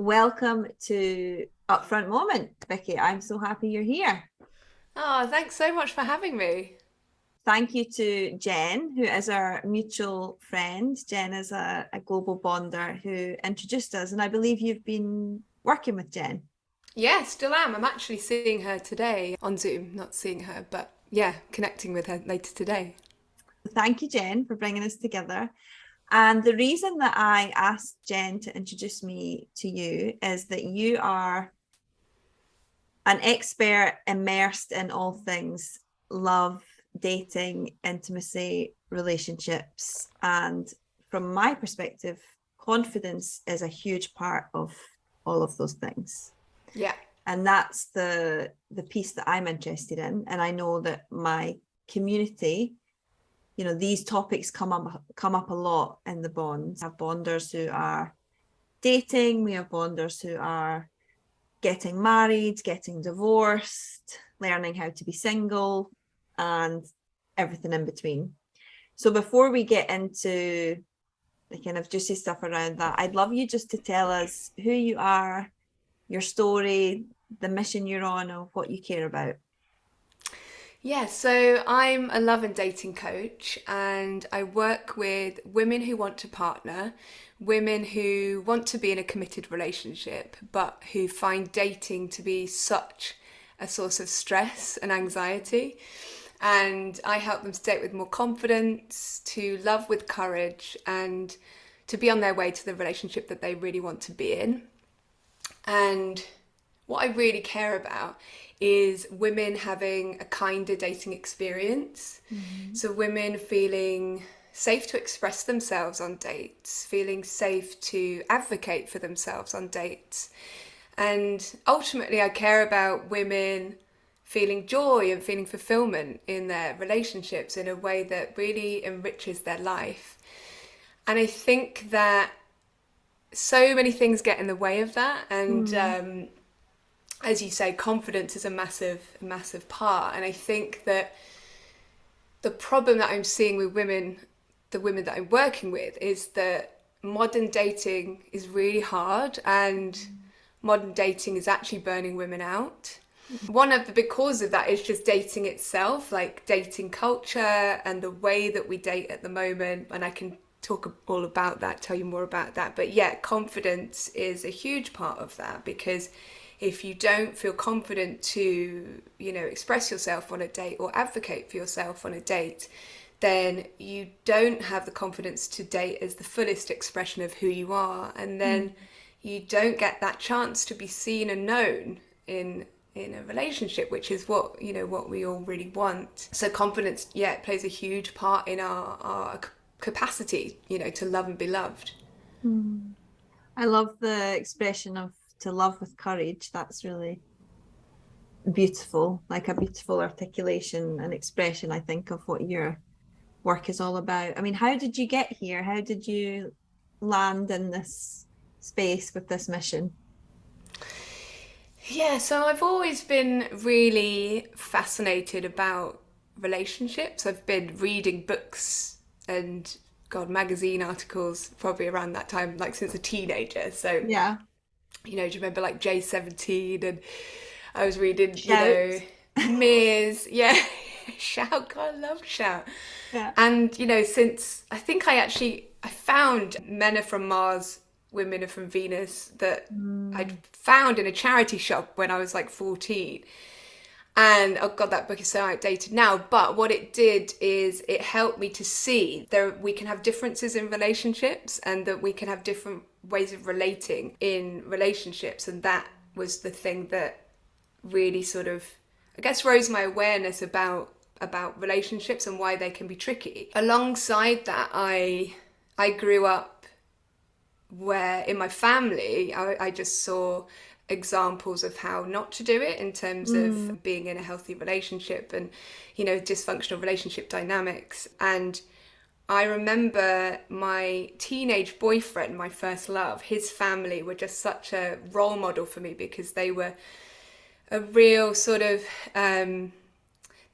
Welcome to Upfront Moment, Vicki. I'm so happy you're here. Oh, thanks so much for having me. Thank you to Jen, who is our mutual friend. Jen is a global bonder who introduced us, and I believe you've been working with Jen. Yeah, still am. I'm actually seeing her today on Zoom. Not seeing her, but yeah, connecting with her later today. Thank you, Jen, for bringing us together. And the reason that I asked Jen to introduce me to you is that you are an expert immersed in all things love, dating, intimacy, relationships. And from my perspective, confidence is a huge part of all of those things. Yeah. And that's the piece that I'm interested in. And I know that my community, these topics come up a lot in the bonds. We have bonders who are dating, we have bonders who are getting married, getting divorced, learning how to be single, and everything in between. So before we get into the kind of juicy stuff around that, I'd love you just to tell us who you are, your story, the mission you're on, or what you care about. Yeah, so I'm a love and dating coach and I work with women who want to partner, women who want to be in a committed relationship, but who find dating to be such a source of stress and anxiety. And I help them to date with more confidence, to love with courage, and to be on their way to the relationship that they really want to be in. And what I really care about is women having a kinder dating experience. Mm-hmm. So, women feeling safe to express themselves on dates, feeling safe to advocate for themselves on dates. And ultimately, I care about women feeling joy and feeling fulfillment in their relationships in a way that really enriches their life. And I think that so many things get in the way of that. And Mm. as you say, confidence is a massive part. And I think that the problem that I'm seeing with women, the women that I'm working with, is that modern dating is really hard and modern dating is actually burning women out. One of the big causes of that is just dating itself, like dating culture and the way that we date at the moment. And I can talk all about that, tell you more about that. But yeah, confidence is a huge part of that because if you don't feel confident to, express yourself on a date or advocate for yourself on a date, then you don't have the confidence to date as the fullest expression of who you are. And Mm. then you don't get that chance to be seen and known in a relationship, which is what we all really want. So confidence, yeah, plays a huge part in our capacity, to love and be loved. Mm. I love the expression of to love with courage. That's really beautiful, like a beautiful articulation and expression, I think, of what your work is all about. I mean, how did you get here? How did you land in this space with this mission? Yeah, so I've always been really fascinated about relationships. I've been reading books and God, magazine articles probably around that time, like since a teenager. So, Yeah. do you remember like J17 and I was reading, Shout. Mears, yeah, Shout, God, I love Shout. Yeah. And, since I found Men Are From Mars, Women Are From Venus that I'd Mm. found in a charity shop when I was like 14. And oh God, that book is so outdated now. But what it did is it helped me to see we can have differences in relationships and that we can have different ways of relating in relationships. And that was the thing that really sort of, I guess, rose my awareness about relationships and why they can be tricky. Alongside that, I grew up where in my family I just saw examples of how not to do it in terms Mm. of being in a healthy relationship and dysfunctional relationship dynamics. And I remember my teenage boyfriend, my first love, his family were just such a role model for me because they were a real sort of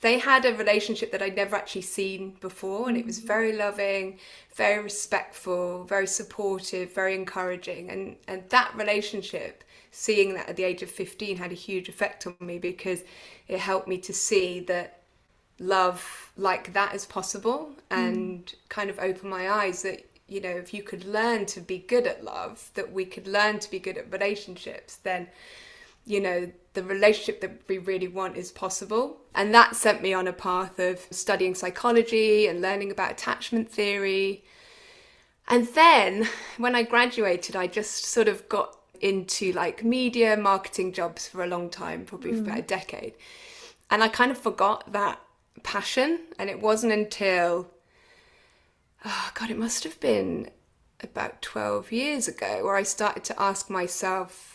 they had a relationship that I'd never actually seen before, and it was very loving, very respectful, very supportive, very encouraging, and that relationship, seeing that at the age of 15, had a huge effect on me, because it helped me to see that love like that is possible, and kind of open my eyes that, you know, if you could learn to be good at love, that we could learn to be good at relationships, then, you know, the relationship that we really want is possible. And that sent me on a path of studying psychology and learning about attachment theory. And then when I graduated, I just sort of got into like media marketing jobs for a long time, probably for about a decade. And I kind of forgot that passion. And it wasn't until, oh God, it must have been about 12 years ago where I started to ask myself,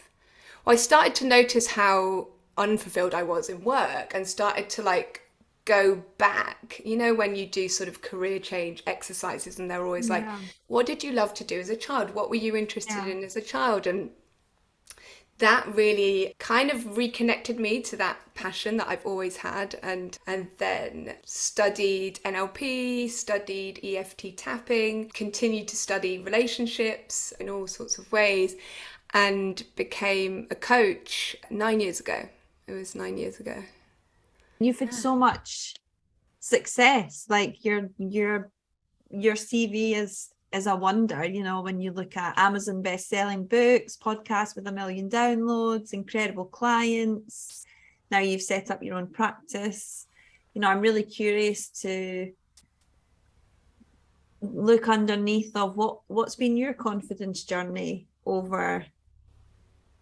well, I started to notice how unfulfilled I was in work, and started to like go back, you know, when you do sort of career change exercises, and they're always like, what did you love to do as a child? What were you interested in as a child? And that really kind of reconnected me to that passion that I've always had, and then studied NLP, studied EFT tapping, continued to study relationships in all sorts of ways, and became a coach 9 years ago. It was 9 years ago. You've had so much success, like your CV is a wonder, you know, when you look at Amazon best-selling books, podcasts with 1 million downloads, incredible clients. Now you've set up your own practice. You know, I'm really curious to look underneath of what's been your confidence journey over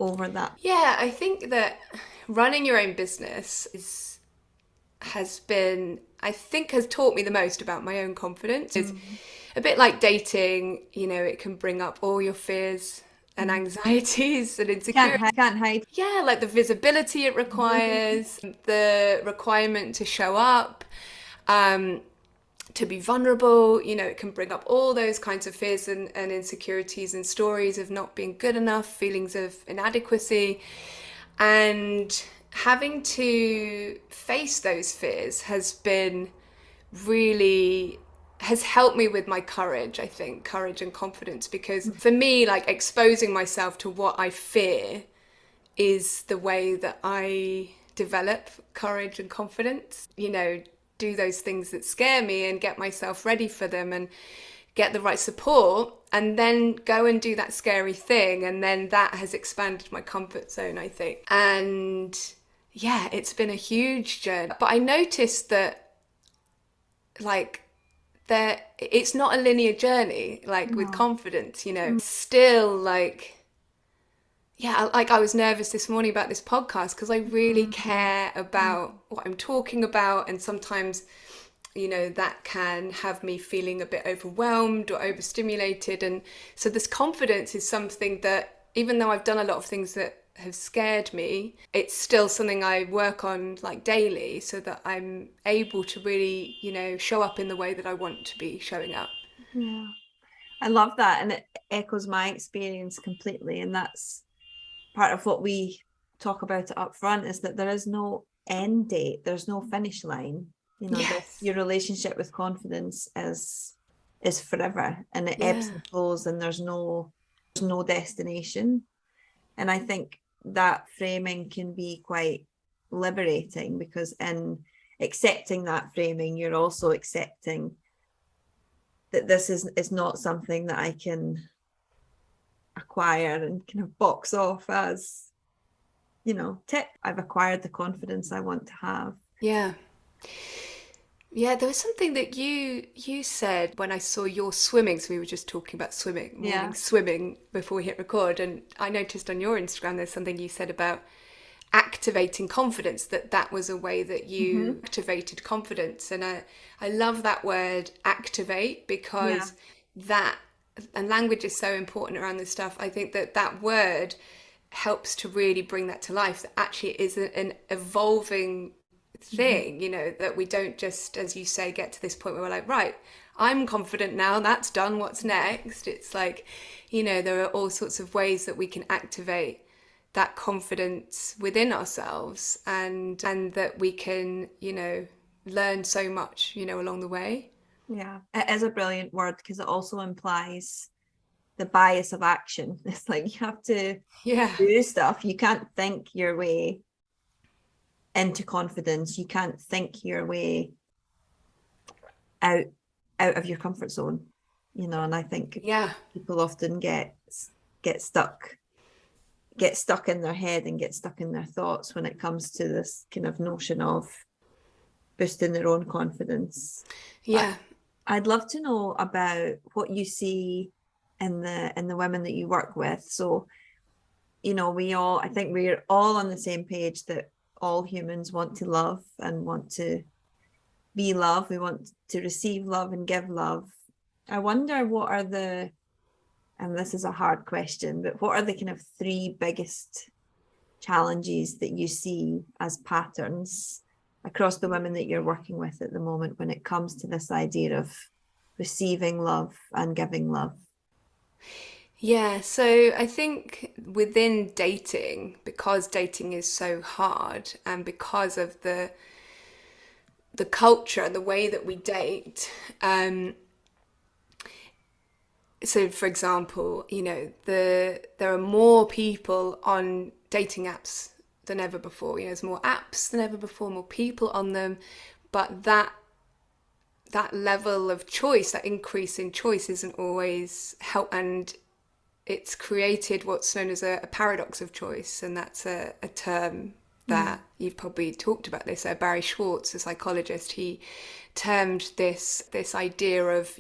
that. Yeah, I think that running your own business has taught me the most about my own confidence. It's a bit like dating, you know, it can bring up all your fears and anxieties and insecurities. Can't hide. Yeah, like the visibility it requires, the requirement to show up, to be vulnerable. You know, it can bring up all those kinds of fears and insecurities and stories of not being good enough, feelings of inadequacy. And having to face those fears has helped me with my courage, I think, courage and confidence, because for me, like, exposing myself to what I fear is the way that I develop courage and confidence. You know, do those things that scare me and get myself ready for them and get the right support, and then go and do that scary thing. And then that has expanded my comfort zone, I think. And yeah, it's been a huge journey. But I noticed that, like, it's not a linear journey, like with confidence, you know. Still, like, yeah, like I was nervous this morning about this podcast because I really care about what I'm talking about, and sometimes, you know, that can have me feeling a bit overwhelmed or overstimulated. And so this confidence is something that, even though I've done a lot of things that have scared me, it's still something I work on like daily, so that I'm able to really, you know, show up in the way that I want to be showing up. Yeah, I love that, and it echoes my experience completely. And that's part of what we talk about up front, is that there is no end date, there's no finish line. You know, your relationship with confidence is forever, and it ebbs and flows, and there's no destination. And I think that framing can be quite liberating, because in accepting that framing, you're also accepting that this is not something that I can acquire and kind of box off as, you know, tick, I've acquired the confidence I want to have. Yeah, there was something that you said when I saw your swimming. So we were just talking about morning swimming before we hit record, and I noticed on your Instagram there's something you said about activating confidence, that was a way that you activated confidence. And I love that word activate, because and language is so important around this stuff. I think that word helps to really bring that to life, that actually it is an evolving thing, you know, that we don't just, as you say, get to this point where we're like, right, I'm confident now, that's done, what's next? It's like, you know, there are all sorts of ways that we can activate that confidence within ourselves, and that we can, you know, learn so much, along the way. Yeah, it is a brilliant word because it also implies the bias of action. It's like you have to Yeah. do stuff. You can't think your way into confidence. You can't think your way out of your comfort zone, and I think Yeah. people often get stuck in their head and get stuck in their thoughts when it comes to this kind of notion of boosting their own confidence. Yeah. I'd love to know about what you see in the women that you work with. So, I think we're all on the same page that all humans want to love and want to be loved. We want to receive love and give love. I wonder what are and this is a hard question, but what are the kind of three biggest challenges that you see as patterns across the women that you're working with at the moment when it comes to this idea of receiving love and giving love? Yeah, so I think within dating, because dating is so hard, and because of the culture and the way that we date, so for example, there are more people on dating apps than ever before. There's more apps than ever before, more people on them, but that level of choice, that increase in choice, isn't always help, and it's created what's known as a paradox of choice, and that's a term that you've probably talked about this. Barry Schwartz, a psychologist, he termed this idea of,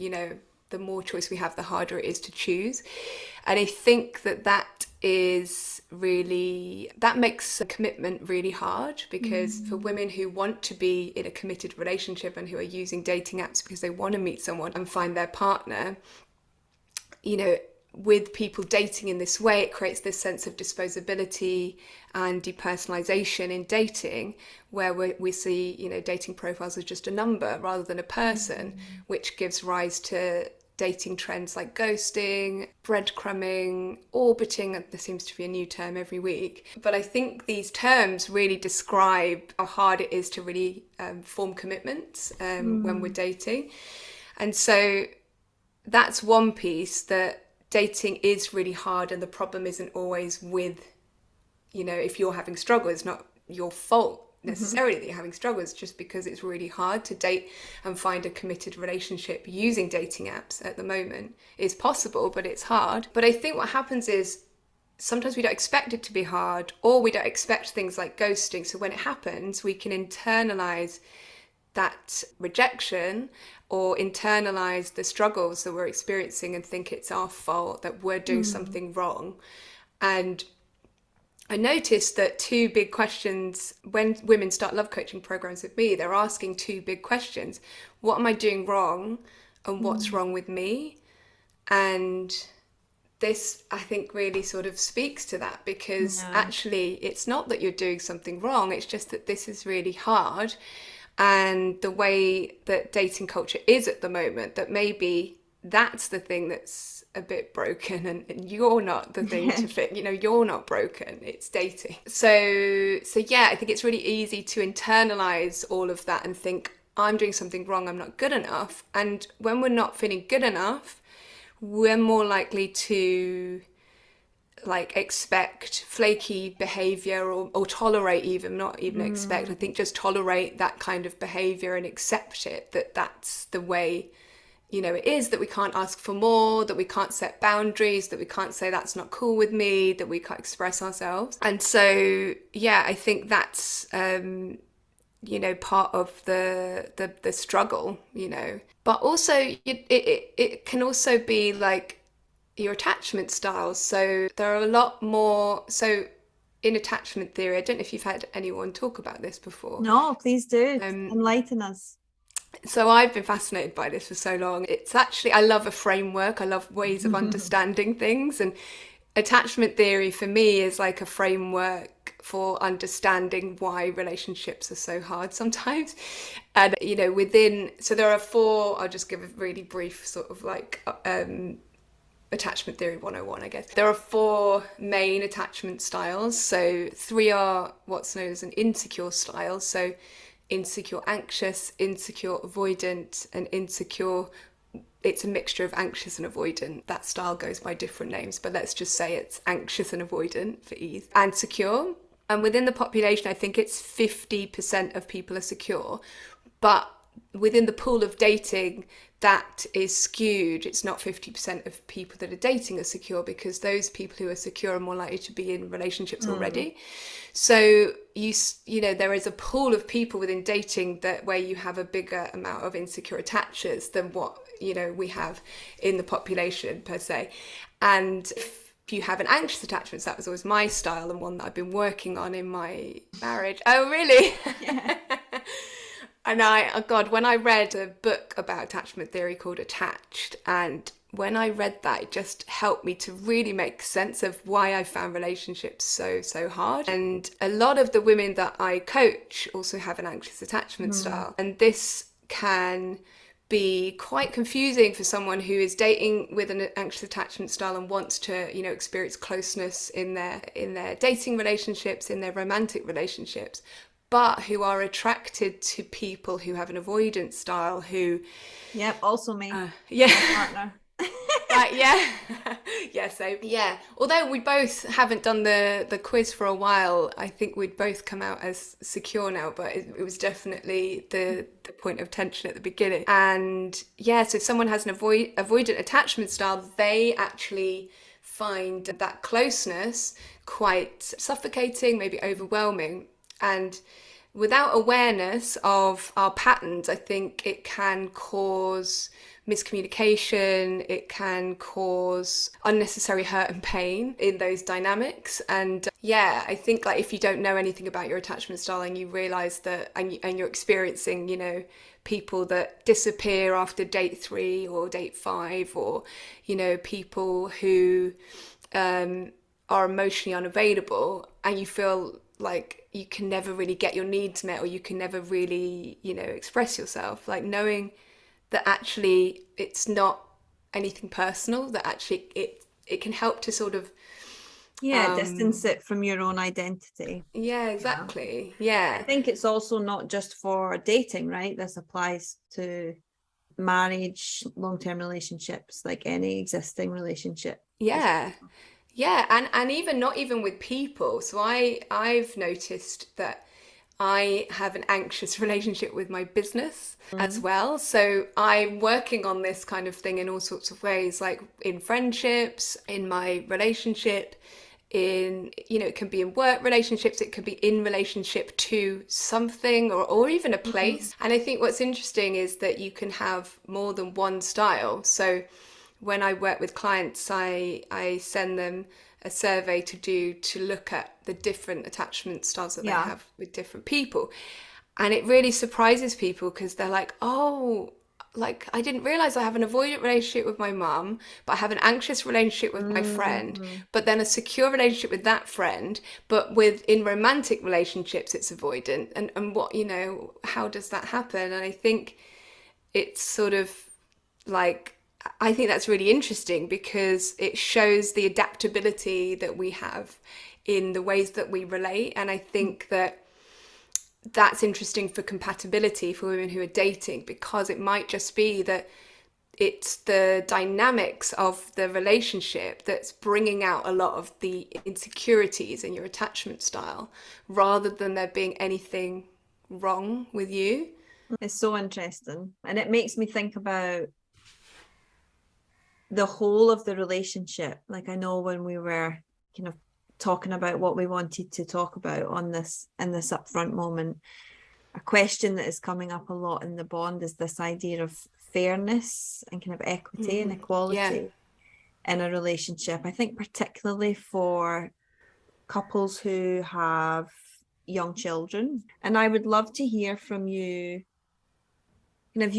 the more choice we have, the harder it is to choose. And I think that makes a commitment really hard, because for women who want to be in a committed relationship and who are using dating apps because they want to meet someone and find their partner, with people dating in this way, it creates this sense of disposability and depersonalization in dating, where we see, dating profiles as just a number rather than a person, which gives rise to dating trends like ghosting, breadcrumbing, orbiting. There seems to be a new term every week. But I think these terms really describe how hard it is to really form commitments when we're dating. And so that's one piece, that dating is really hard, and the problem isn't always with, if you're having struggles, it's not your fault necessarily that you're having struggles, just because it's really hard to date and find a committed relationship using dating apps at the moment. It's possible, but it's hard. But I think what happens is sometimes we don't expect it to be hard, or we don't expect things like ghosting. So when it happens, we can internalize that rejection or internalize the struggles that we're experiencing and think it's our fault, that we're doing something wrong. And I noticed that two big questions when women start love coaching programs with me, they're asking two big questions. What am I doing wrong? And what's wrong with me? And this, I think, really sort of speaks to that, because actually it's not that you're doing something wrong. It's just that this is really hard. And the way that dating culture is at the moment, that maybe that's the thing that's a bit broken, and you're not the thing to fit, you're not broken, it's dating. So yeah, I think it's really easy to internalize all of that and think, I'm doing something wrong, I'm not good enough. And when we're not feeling good enough, we're more likely to expect flaky behavior, or tolerate, even not even expect, I think just tolerate that kind of behavior and accept it, that's the way it is, that we can't ask for more, that we can't set boundaries, that we can't say that's not cool with me, that we can't express ourselves. And so yeah, I think that's part of the struggle, but also it can also be like your attachment styles. So there are a lot more. So in attachment theory, I don't know if you've had anyone talk about this before. No, please do. Enlighten us. So I've been fascinated by this for so long. It's actually, I love a framework. I love ways of understanding things. And attachment theory for me is like a framework for understanding why relationships are so hard sometimes. And, so there are four, I'll just give a really brief sort of attachment theory 101, I guess. There are four main attachment styles. So three are what's known as an insecure style. So insecure anxious, insecure avoidant, and insecure. It's a mixture of anxious and avoidant. That style goes by different names, but let's just say it's anxious and avoidant for ease, and secure. And within the population, I think it's 50% of people are secure, but within the pool of dating, that is skewed. It's not 50% of people that are dating are secure, because those people who are secure are more likely to be in relationships already. So you know, there is a pool of people within dating that where you have a bigger amount of insecure attachers than what, you know, we have in the population per se. And if you have an anxious attachment, that was always my style and one that I've been working on in my marriage. Oh, really? Yeah. And oh God, when I read a book about attachment theory called Attached, and when I read that, it just helped me to really make sense of why I found relationships so hard. And a lot of the women that I coach also have an anxious attachment style. And this can be quite confusing for someone who is dating with an anxious attachment style and wants to, you know, experience closeness in their dating relationships, in their romantic relationships, but who are attracted to people who have an avoidance style who... Yep, also me. Yeah. My partner. Right, yeah. Yeah, so yeah. Although we both haven't done the quiz for a while, I think we'd both come out as secure now, but it was definitely the point of tension at the beginning. And yeah, so if someone has an avoidant attachment style, they actually find that closeness quite suffocating, maybe overwhelming. And without awareness of our patterns, I think it can cause miscommunication, it can cause unnecessary hurt and pain in those dynamics. And yeah, I think like if you don't know anything about your attachment style and you realize that, and you're experiencing, you know, people that disappear after date 3 or date 5, or, you know, people who are emotionally unavailable, and you feel like you can never really get your needs met, or you can never really, you know, express yourself, like knowing that actually it's not anything personal, that actually it can help to sort of distance it from your own identity. Yeah, exactly. Yeah. I think it's also not just for dating, right? This applies to marriage, long-term relationships, like any existing relationship. Yeah. Yeah, and even not even with people. So I've noticed that I have an anxious relationship with my business as well. So I'm working on this kind of thing in all sorts of ways, like in friendships, in my relationship, in, you know, it can be in work relationships, it can be in relationship to something, or even a place. And I think what's interesting is that you can have more than one style. So when I work with clients, I send them a survey to do to look at the different attachment styles that they have with different people. And it really surprises people, because they're like, oh, like I didn't realize I have an avoidant relationship with my mum, but I have an anxious relationship with my friend, but then a secure relationship with that friend, but in romantic relationships it's avoidant. And what, you know, how does that happen? And I think it's sort of like, I think that's really interesting, because it shows the adaptability that we have in the ways that we relate. And I think that that's interesting for compatibility for women who are dating, because it might just be that it's the dynamics of the relationship that's bringing out a lot of the insecurities in your attachment style, rather than there being anything wrong with you. It's so interesting. And it makes me think about the whole of the relationship. Like, I know when we were kind of talking about what we wanted to talk about on this, in this upfront moment, a question that is coming up a lot in the bond is this idea of fairness and kind of equity and equality in a relationship. I think particularly for couples who have young children. And I would love to hear from you kind of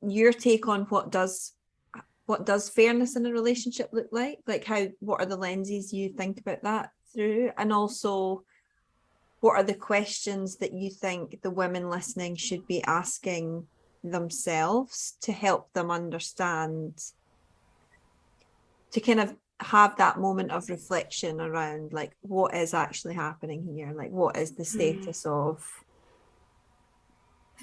your take on what does fairness in a relationship look like what are the lenses you think about that through, and also what are the questions that you think the women listening should be asking themselves to help them understand, to kind of have that moment of reflection around like what is actually happening here, like what is the status of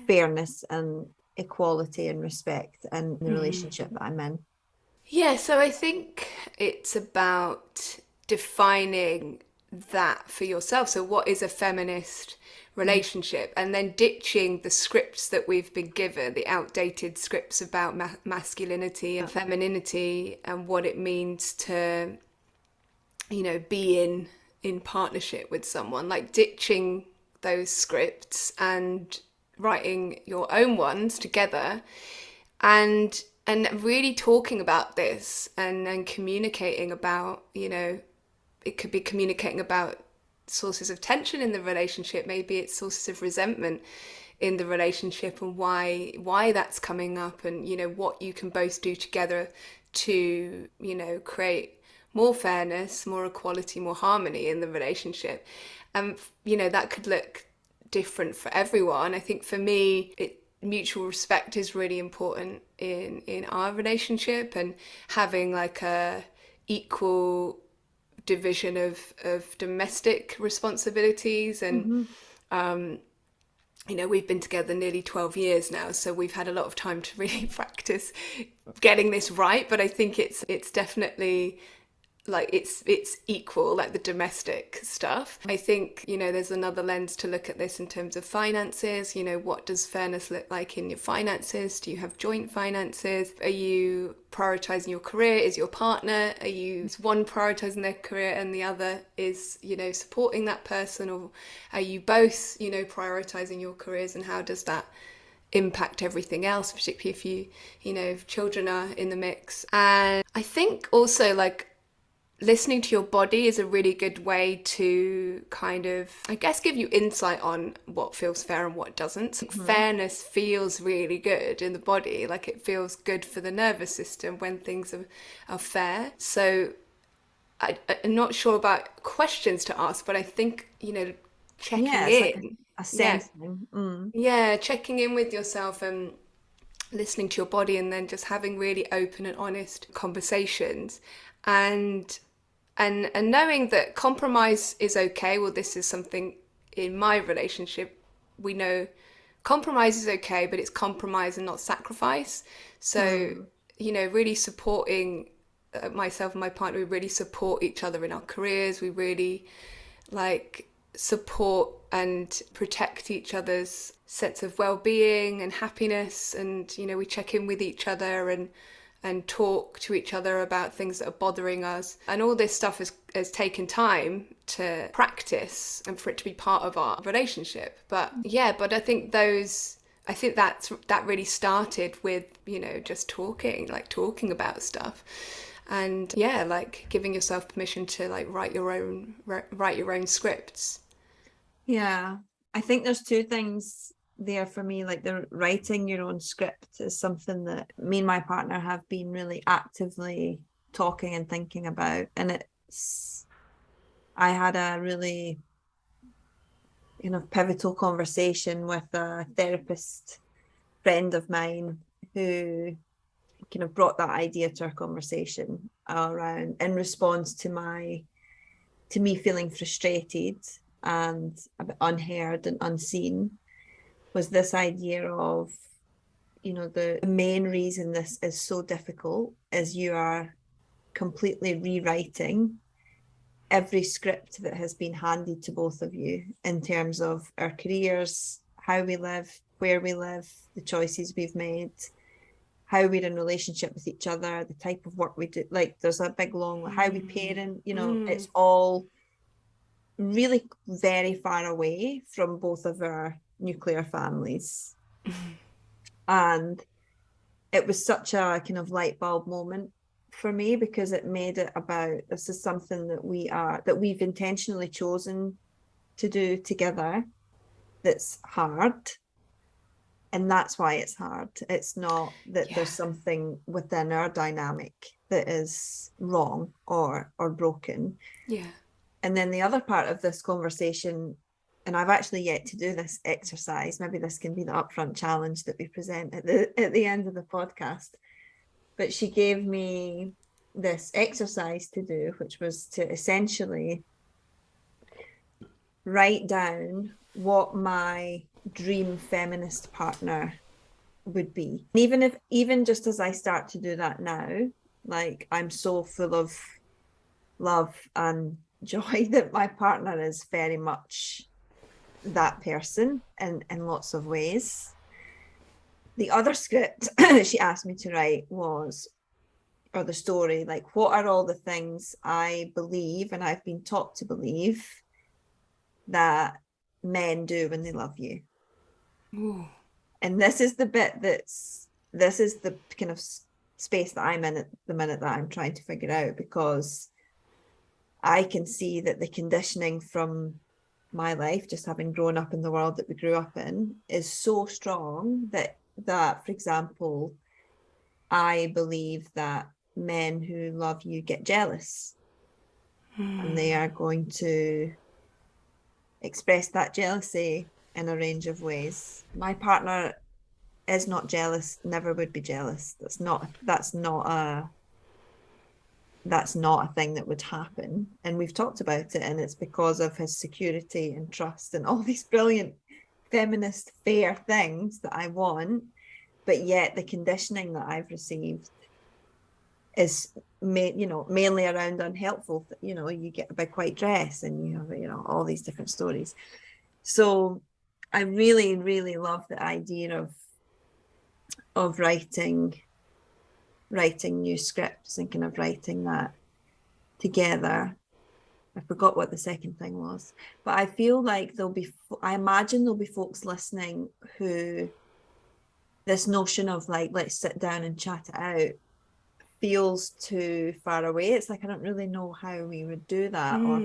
fairness and equality and respect in the relationship that I'm in. Yeah, so I think it's about defining that for yourself. So, what is a feminist relationship? And then ditching the scripts that we've been given, the outdated scripts about masculinity and femininity and what it means to, be in partnership with someone, like ditching those scripts and writing your own ones together, and really talking about this, and communicating about, it could be communicating about sources of tension in the relationship, maybe it's sources of resentment in the relationship, and why that's coming up, and what you can both do together to create more fairness, more equality, more harmony in the relationship. And that could look different for everyone. I think for me, mutual respect is really important in our relationship, and having like a equal division of domestic responsibilities. And we've been together nearly 12 years now, so we've had a lot of time to really practice getting this right. But I think it's definitely like it's equal, like the domestic stuff. I think there's another lens to look at this in terms of finances. What does fairness look like in your finances? Do you have joint finances? Are you prioritizing your career? Is your partner, is one prioritizing their career and the other is supporting that person? Or are you both prioritizing your careers, and how does that impact everything else, particularly if if children are in the mix? And I think also, like, listening to your body is a really good way to kind of, I guess, give you insight on what feels fair and what doesn't. Fairness feels really good in the body, like it feels good for the nervous system when things are fair. So I'm not sure about questions to ask, but I think, checking It's like in. a Yeah. sensing. Yeah, checking in with yourself and listening to your body, and then just having really open and honest conversations. And knowing that compromise is okay. Well, this is something in my relationship, we know compromise is okay, but it's compromise and not sacrifice. So really supporting myself and my partner. We really support each other in our careers. We really like support and protect each other's sense of well-being and happiness, and we check in with each other and talk to each other about things that are bothering us. And all this stuff has taken time to practice and for it to be part of our relationship. But I think that really started with, just talking about stuff. And like giving yourself permission to like write your own scripts. Yeah, I think there's two things there for me. Like, the writing your own script is something that me and my partner have been really actively talking and thinking about. And I had a really pivotal conversation with a therapist friend of mine who kind of brought that idea to our conversation around, in response to me feeling frustrated and a bit unheard and unseen, was this idea of, the main reason this is so difficult is you are completely rewriting every script that has been handed to both of you in terms of our careers, how we live, where we live, the choices we've made, how we're in relationship with each other, the type of work we do. Like, there's a big long, how we parent, it's all really very far away from both of our nuclear families. And it was such a kind of light bulb moment for me, because it made it about, this is something that we've intentionally chosen to do together, that's hard, and that's why it's hard. It's not that there's something within our dynamic that is wrong or broken. And then the other part of this conversation, and I've actually yet to do this exercise, maybe this can be the upfront challenge that we present at the end of the podcast, but she gave me this exercise to do, which was to essentially write down what my dream feminist partner would be. And even just as I start to do that now, like I'm so full of love and joy that my partner is very much that person in lots of ways. The other script she asked me to write was, or the story, like, what are all the things I believe and I've been taught to believe that men do when they love you? Ooh. And this is the bit this is the kind of space that I'm in at the minute that I'm trying to figure out, because I can see that the conditioning from my life, just having grown up in the world that we grew up in, is so strong that for example, I believe that men who love you get jealous, and they are going to express that jealousy in a range of ways. My partner is not jealous, never would be jealous. That's not a thing that would happen. And we've talked about it, and it's because of his security and trust and all these brilliant feminist fair things that I want. But yet the conditioning that I've received is mainly around unhelpful. You get a big white dress and you have all these different stories. So I really, really love the idea of writing new scripts and kind of writing that together. I forgot what the second thing was, but I feel like I imagine there'll be folks listening who this notion of like, let's sit down and chat it out feels too far away. It's like, I don't really know how we would do that, or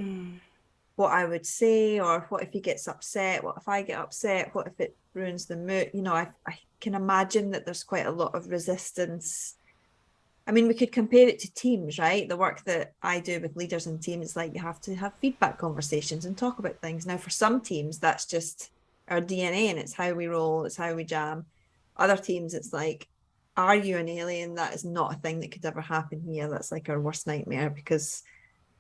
what I would say, or what if he gets upset, what if I get upset, what if it ruins the mood. I can imagine that there's quite a lot of resistance. I mean, we could compare it to teams, right? The work that I do with leaders in teams, like, you have to have feedback conversations and talk about things. Now, for some teams, that's just our DNA and it's how we roll, it's how we jam. Other teams, it's like, are you an alien? That is not a thing that could ever happen here. That's like our worst nightmare, because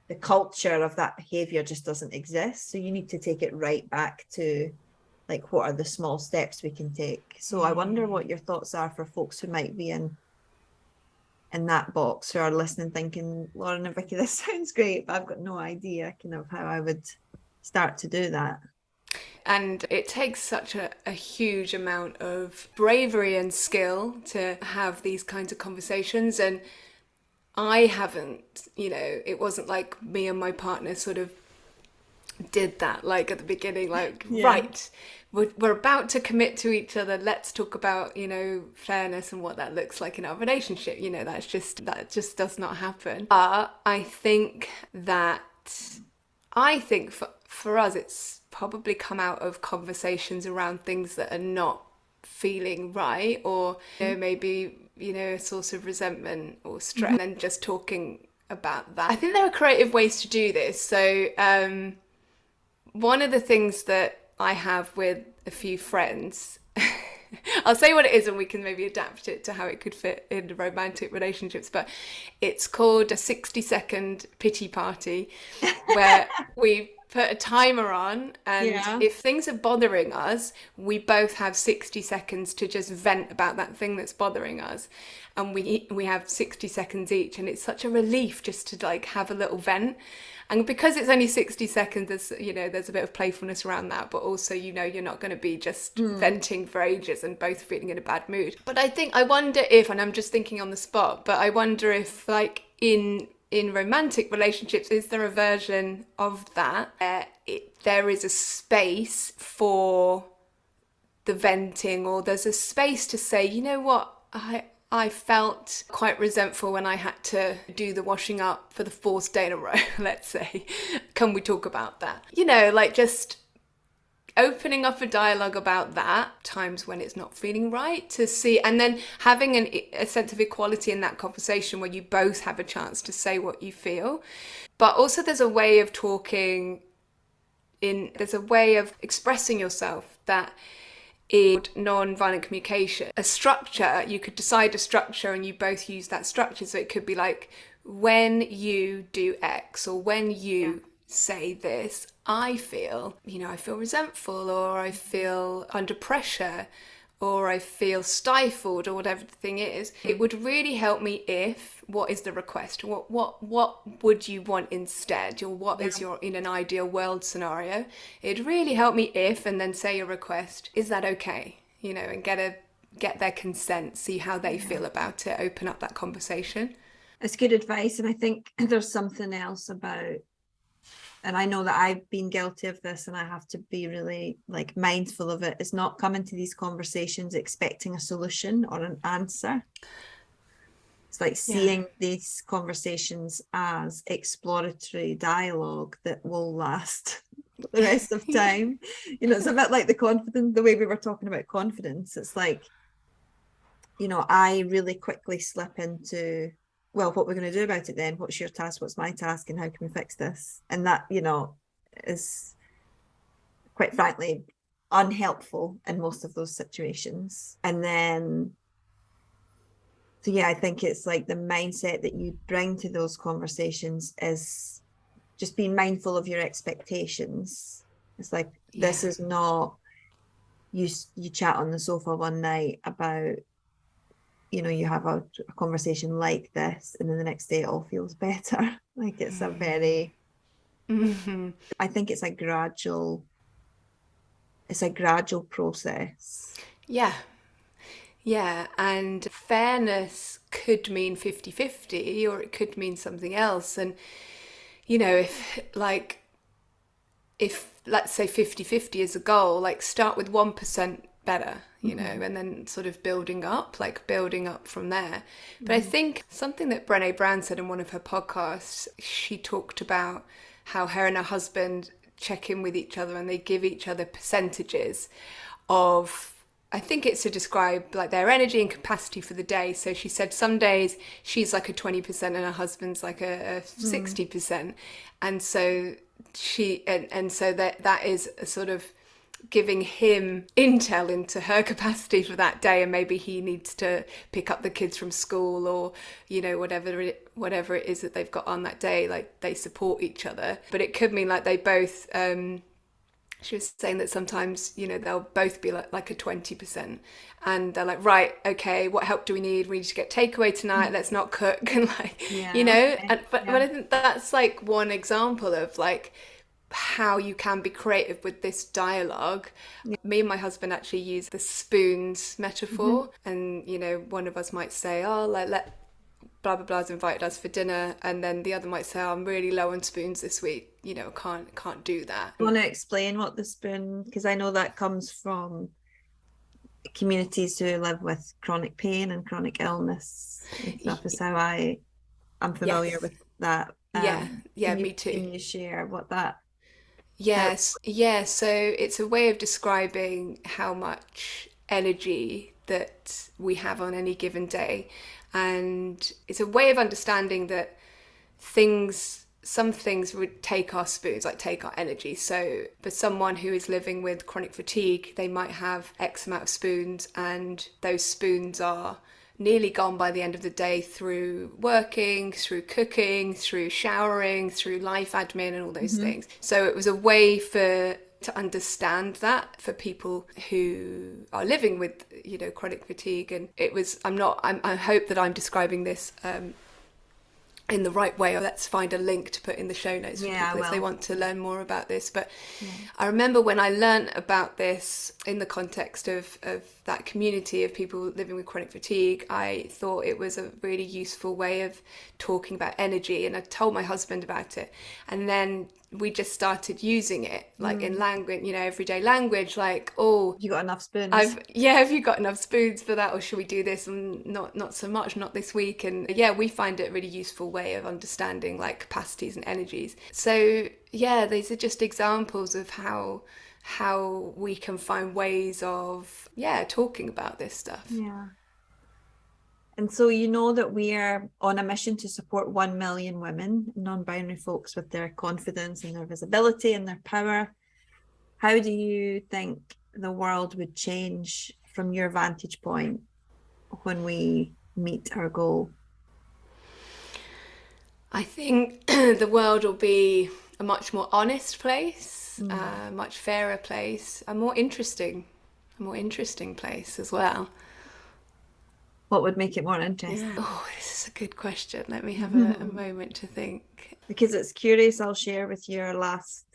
the culture of that behavior just doesn't exist. So you need to take it right back to, like, what are the small steps we can take? So I wonder what your thoughts are for folks who might be in that box, who are listening thinking, Lauren and Vicki, this sounds great, but I've got no idea kind of how I would start to do that. And it takes such a huge amount of bravery and skill to have these kinds of conversations. And I haven't, it wasn't like me and my partner sort of did that, like at the beginning, like, yeah. Right, we're about to commit to each other, let's talk about fairness and what that looks like in our relationship. That just does not happen. But I think for us it's probably come out of conversations around things that are not feeling right, or maybe a source of resentment or stress, and then just talking about that. I think there are creative ways to do this. So one of the things that I have with a few friends, I'll say what it is and we can maybe adapt it to how it could fit in romantic relationships, but it's called a 60-second pity party, where we put a timer on, and if things are bothering us, we both have 60 seconds to just vent about that thing that's bothering us, and we have 60 seconds each, and it's such a relief just to like have a little vent. And because it's only 60 seconds, there's a bit of playfulness around that, but also, you're not going to be just venting for ages and both feeling in a bad mood. But I wonder if, and I'm just thinking on the spot, but I wonder if, like, in romantic relationships, is there a version of that where there is a space for the venting, or there's a space to say, you know what, I felt quite resentful when I had to do the washing up for the fourth day in a row, let's say. Can we talk about that? Like, just opening up a dialogue about that, times when it's not feeling right, to see, and then having a sense of equality in that conversation where you both have a chance to say what you feel. But also there's a way of there's a way of expressing yourself that is non-violent communication. A structure, you could decide a structure and you both use that structure. So it could be like, when you do X, or when you say this, I feel, I feel resentful, or I feel under pressure, or I feel stifled, or whatever the thing is. It would really help me if, what is the request? What would you want instead? Or what is your, in an ideal world scenario? It'd really help me if, and then say your request. Is that okay? And get their consent, see how they feel about it, open up that conversation. It's good advice. And I think there's something else about, and I know that I've been guilty of this, and I have to be really like mindful of it, is not coming to these conversations expecting a solution or an answer. It's like seeing these conversations as exploratory dialogue that will last the rest of time. It's a bit like the way we were talking about confidence. It's like, I really quickly slip into, well, what we're going to do about it then? What's your task? What's my task? And how can we fix this? And that, is quite frankly unhelpful in most of those situations. And then, so yeah, I think it's like the mindset that you bring to those conversations is just being mindful of your expectations. It's like, this is not, you chat on the sofa one night about, you have a conversation like this, and then the next day it all feels better. Like it's a very, I think it's a gradual process. Yeah, and fairness could mean 50-50, or it could mean something else. And, if let's say 50-50 is a goal, like start with 1% better, and then sort of building up from there. But I think something that Brené Brown said in one of her podcasts, she talked about how her and her husband check in with each other and they give each other percentages of, I think it's to describe like their energy and capacity for the day. So she said some days she's like a 20% and her husband's like a 60%. And so so that is a sort of giving him intel into her capacity for that day, and maybe he needs to pick up the kids from school, or whatever it is that they've got on that day, like they support each other. But it could mean like they both she was saying that sometimes they'll both be like a 20%, and they're like, right, okay, what help do we need to get takeaway tonight, let's not cook, and but I think that's like one example of like how you can be creative with this dialogue. Me and my husband actually use the spoons metaphor, and one of us might say, oh, like let blah blah blah's invited us for dinner, and then the other might say, oh, I'm really low on spoons this week, can't do that. I want to explain what the spoon, because I know that comes from communities who live with chronic pain and chronic illness and stuff, is how I'm familiar with that. Me too. Can you share what that? Yes, so it's a way of describing how much energy that we have on any given day, and it's a way of understanding that some things would take our spoons, like take our energy. So for someone who is living with chronic fatigue, they might have X amount of spoons, and those spoons are nearly gone by the end of the day through working, through cooking, through showering, through life admin and all those things. So it was a way to understand that for people who are living with chronic fatigue. And it was, I hope that I'm describing this in the right way. Let's find a link to put in the show notes for people if they want to learn more about this. But I remember when I learned about this in the context of that community of people living with chronic fatigue, I thought it was a really useful way of talking about energy, and I told my husband about it, and then we just started using it like in language, everyday language, like, oh, you got enough spoons? Have you got enough spoons for that, or should we do this? And not so much, not this week. And we find it a really useful way of understanding like capacities and energies. So these are just examples of how we can find ways of talking about this stuff. And so that we are on a mission to support 1 million women, non-binary folks, with their confidence and their visibility and their power. How do you think the world would change from your vantage point when we meet our goal? I think the world will be a much more honest place, a much fairer place, a more interesting place as well. What would make it more interesting? Yeah. Oh, this is a good question. Let me have a moment to think. Because it's curious, I'll share with you our last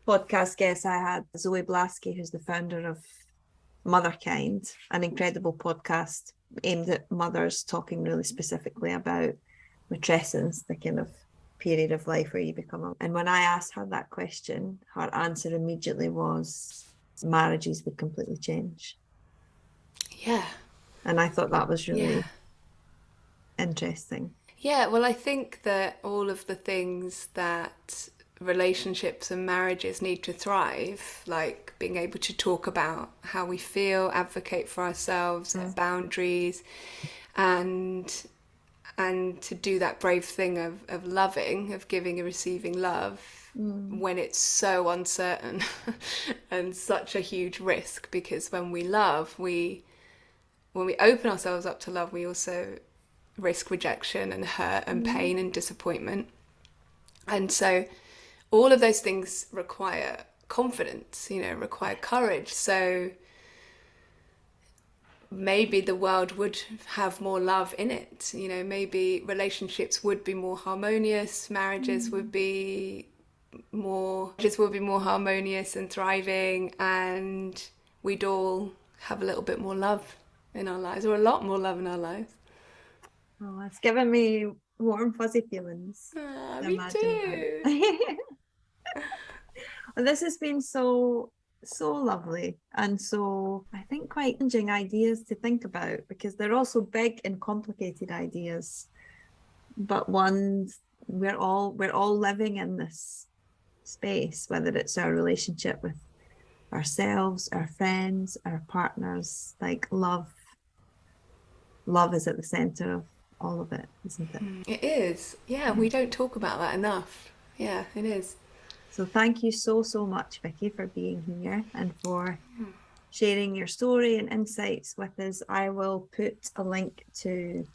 podcast guest I had, Zoe Blaski, who's the founder of Motherkind, an incredible podcast aimed at mothers, talking really specifically about matrescence, the kind of period of life where you become a... And when I asked her that question, her answer immediately was marriages would completely change. Yeah. And I thought that was really interesting. Yeah, well, I think that all of the things that relationships and marriages need to thrive, like being able to talk about how we feel, advocate for ourselves, boundaries, and to do that brave thing of loving, of giving and receiving love when it's so uncertain and such a huge risk. Because when we love, when we open ourselves up to love, we also risk rejection and hurt and pain and disappointment. And so all of those things require confidence, require courage. So maybe the world would have more love in it. Maybe relationships would be more harmonious, marriages would be more harmonious and thriving, and we'd all have a little bit more love in our lives, or a lot more love in our lives. Oh, it's given me warm, fuzzy feelings. Me too. Well, this has been so lovely, and so I think quite challenging ideas to think about, because they're also big and complicated ideas, but ones we're all living in this space, whether it's our relationship with ourselves, our friends, our partners. Like love is at the center of all of it, isn't it? It is. Yeah, we don't talk about that enough. Yeah, it is. So thank you so much, Vicki, for being here and for sharing your story and insights with us. I will put a link to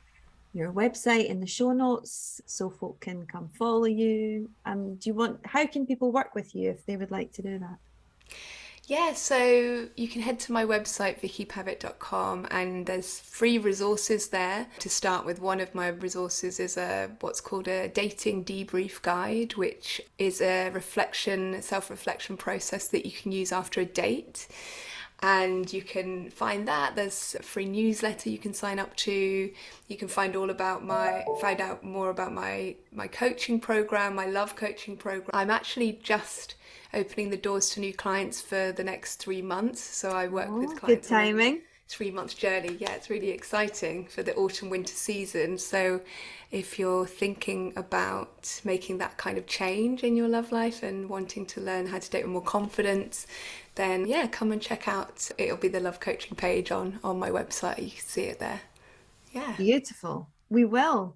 your website in the show notes so folk can come follow you. And how can people work with you if they would like to do that? Yeah, so you can head to my website, vickipavitt.com, and there's free resources there. To start with, one of my resources is what's called a dating debrief guide, which is a self-reflection process that you can use after a date. And you can find that. There's a free newsletter you can sign up to. You can find out more about my coaching program, my love coaching program. I'm actually just opening the doors to new clients for the next 3 months. So I work with clients. Good timing. 3-month journey. Yeah, it's really exciting for the autumn winter season. So if you're thinking about making that kind of change in your love life and wanting to learn how to date with more confidence, then yeah, come and check out. It'll be the love coaching page on my website. You can see it there. Yeah. Beautiful. We will.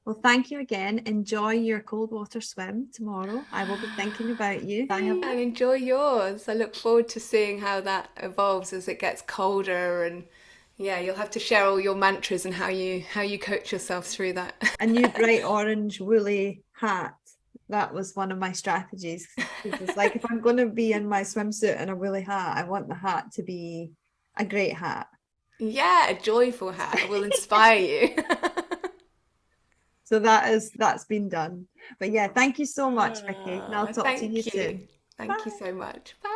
Well, thank you again. Enjoy your cold water swim tomorrow. I will be thinking about you. And enjoy yours. I look forward to seeing how that evolves as it gets colder, and yeah, you'll have to share all your mantras and how you coach yourself through that. A new bright orange woolly hat. That was one of my strategies. It's like, if I'm going to be in my swimsuit and a woolly hat, I want the hat to be a great hat. Yeah, a joyful hat. It will inspire you. So that's been done. But yeah, thank you so much, Vicki. And I'll talk to you soon. Thank you so much. Bye.